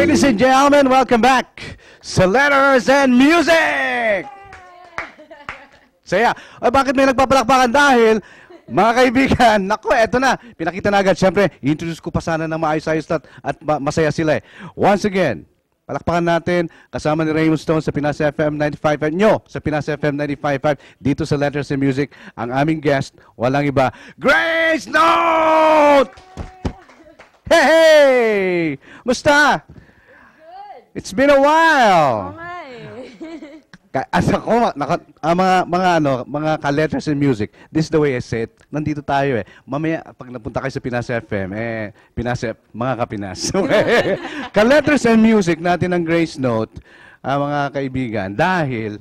Ladies and gentlemen, welcome back sa Letters and Music! Saya. Ay, bakit may nagpapalakpakan? Dahil, mga kaibigan, naku, eto na. Pinakita na agad. Siyempre, introduce ko pa sana ng maayos-ayos at masaya sila eh. Once again, palakpakan natin kasama ni Raymond Stone sa Pinas FM 95.5 nyo sa Pinas FM 95.5 dito sa Letters and Music. Ang aming guest, walang iba, Grace Note! Hey, hey! Musta? Good. It's been a while. Okay. Asa ko, mga ka-Letters and Music, this is the way I say it. Nandito tayo eh. Mamaya, pag napunta kayo sa Pinas FM, mga ka-Pinas. Okay? Ka-Letters and Music natin ang Grace Note, mga kaibigan, dahil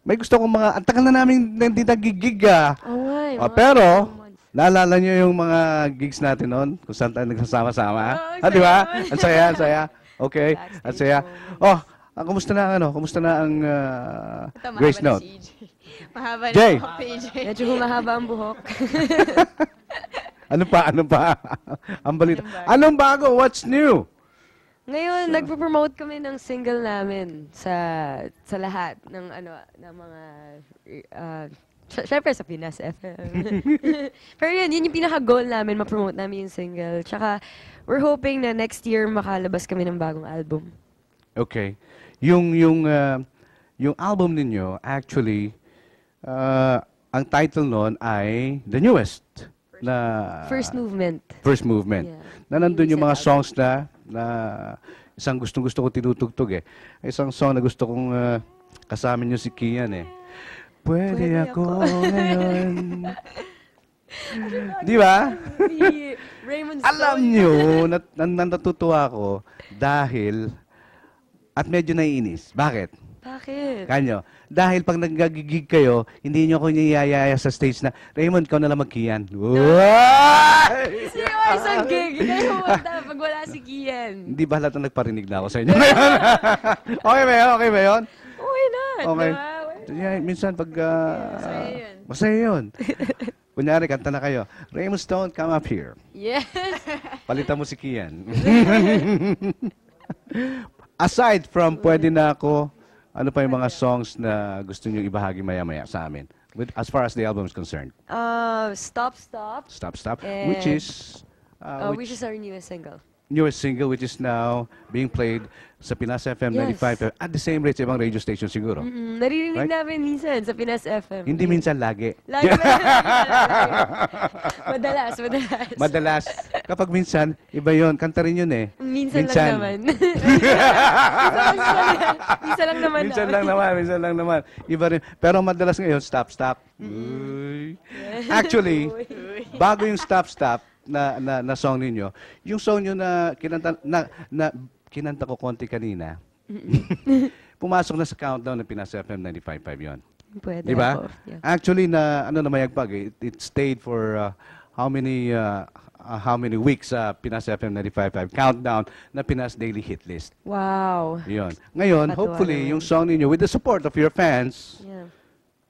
may gusto kong ang tagal na namin hindi nagigig pero, naalala nyo yung mga gigs natin noon? Kung saan tayo nagsasama-sama? Di ba? Ang saya, ang saya. Okay, ang saya. Oh, kumusta na ang Grace Note? Mahaba Jay. na buhok, PJ. Medyo humahaba ang buhok. Ano pa? Ang balita. Anong bago? What's new? Ngayon, nagpo-promote kami ng single namin sa lahat ng mga syempre sa Pinas FM. Pero yun yung pinaka-goal namin, ma-promote namin yung single. Tsaka, we're hoping na next year makalabas kami ng bagong album. Okay. Yung album ninyo, actually, ang title nun ay The Newest. First Movement. First Movement. Yeah. Na nandun yung mga songs na isang gustong-gusto ko tinutugtog eh. Isang song na gusto kong kasama nyo si Kian eh. Pwede ako ngayon. Di ba? Raymond Alam nyo, natutuwa ako dahil, at medyo naiinis. Bakit? Bakit? Kanyo, dahil pag nagagigig kayo, hindi nyo ko niyayaya sa stage na, Raymond, ikaw na lang mag-Kian. Sino ang isang gig? Ikaw yung pumunta pag wala si Kian. Hindi ba lahat na nagparinig na ako sa inyo? Okay ba yun? Okay ba yun? Why not? Okay. Diba? Yeah, minsan pag... Masaya yun. Masaya yun. Kunyari, kanta na kayo. Raymond Stone, come up here. Yes. Palitan mo si Kian. Aside from pwede na ako, ano pa yung mga songs na gusto nyo ibahagi maya-maya sa amin? As far as the album is concerned. Stop, Stop. Stop, Stop. And- Which is... Which is our newest single. newest single which is now being played sa Pinas FM 95 at the same rate sa ibang radio station siguro. Naririnig Right? namin minsan sa Pinas FM. Hindi minsan, lagi. Lagi ba? Madalas. Madalas. Kapag minsan, iba yon, kanta rin yun eh. Minsan lang naman. Minsan Minsan lang naman. Iba rin. Pero madalas ngayon, Stop, Stop. Uy. Actually, bago yung Stop, Stop, na song ninyo, yung song nyo na kinanta ko konti kanina, pumasok na sa countdown ng Pinas FM 95.5 yun. Pwede Diba? ako. Yeah. Actually, namayagpag eh. It stayed for how many weeks sa Pinas FM 95.5 countdown na Pinas Daily Hit List. Wow. Yun. Ngayon, Katuwa hopefully, naman. yung song ninyo, with the support of your fans, Yeah.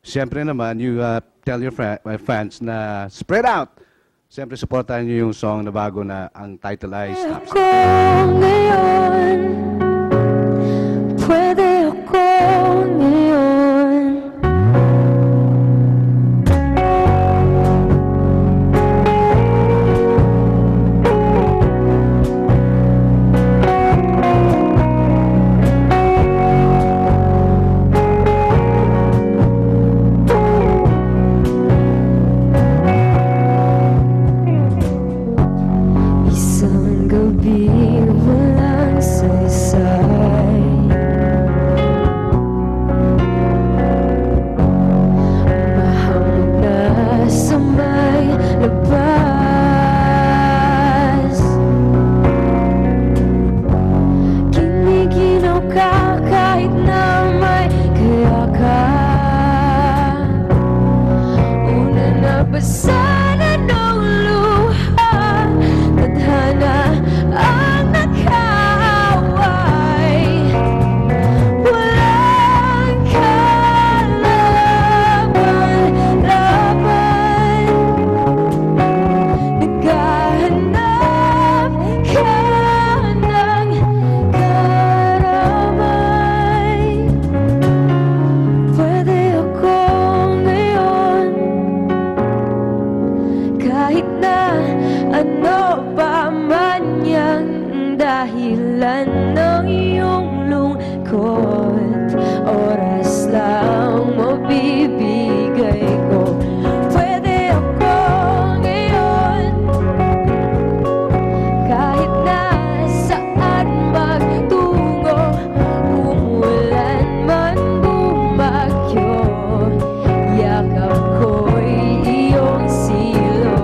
siyempre naman, you tell your fans na spread out. Siyempre, supportahan nyo yung song na bago na ang title ay Stop, Stop. Ngayon, pwede ako ngayon. Isang gabi walang saysay, mahamog na sa may labas. Giniginaw ka kahit na may kaya ka. Una na basa na ng luha, tadhana ang nakaaway. Walang kalaban-laban, naghahanap ka ng ano pa man yang dahilan ng iyong lungkot, oras lang mabibigay ko. Pwede ako ngayon, kahit na saan magtungo, umulan man bumagyo, yakap ko'y iyong silong.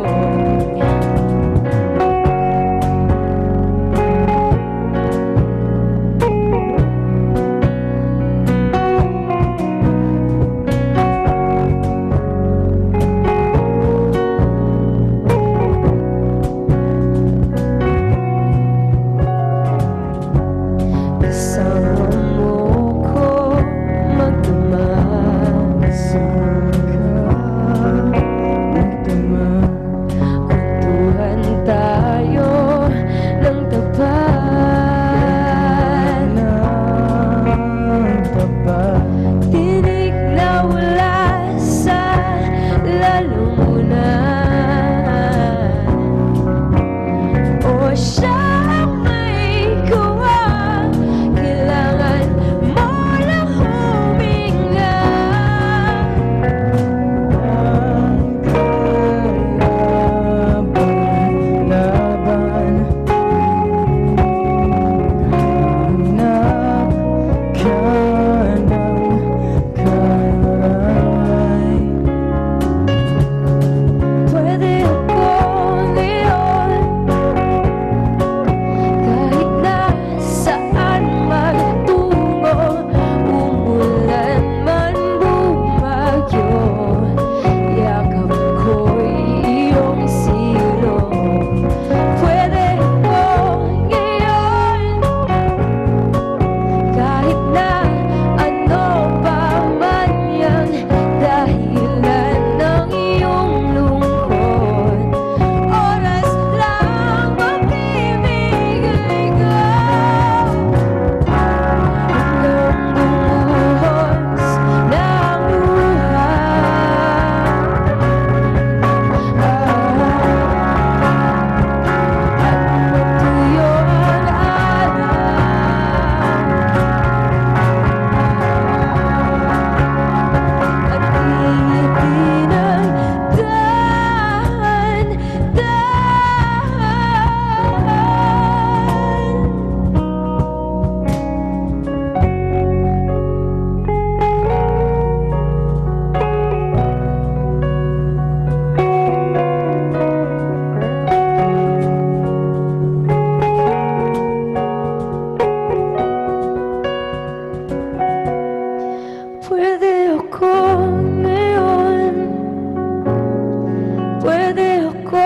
Kasama mo ko kwentuhan tayo ng tapat, tinig na wala sa lalamunan, o siyang may kuha. Kailangan mo lang huminga. Laban, hanap ka ng karay. Pwede ako ngayon, kahit na saan magtungo, umulan man bumagyo, yakap ko'y iyong silong. Pwede ako ngayon, kahit na ano pa man yang dahilan ng iyong lungkot, oras lang mabibigay ko. Hanggang bumuhos ng luha, at matuyo ang araw. At iitin ang pwede ako ngayon, pwede ako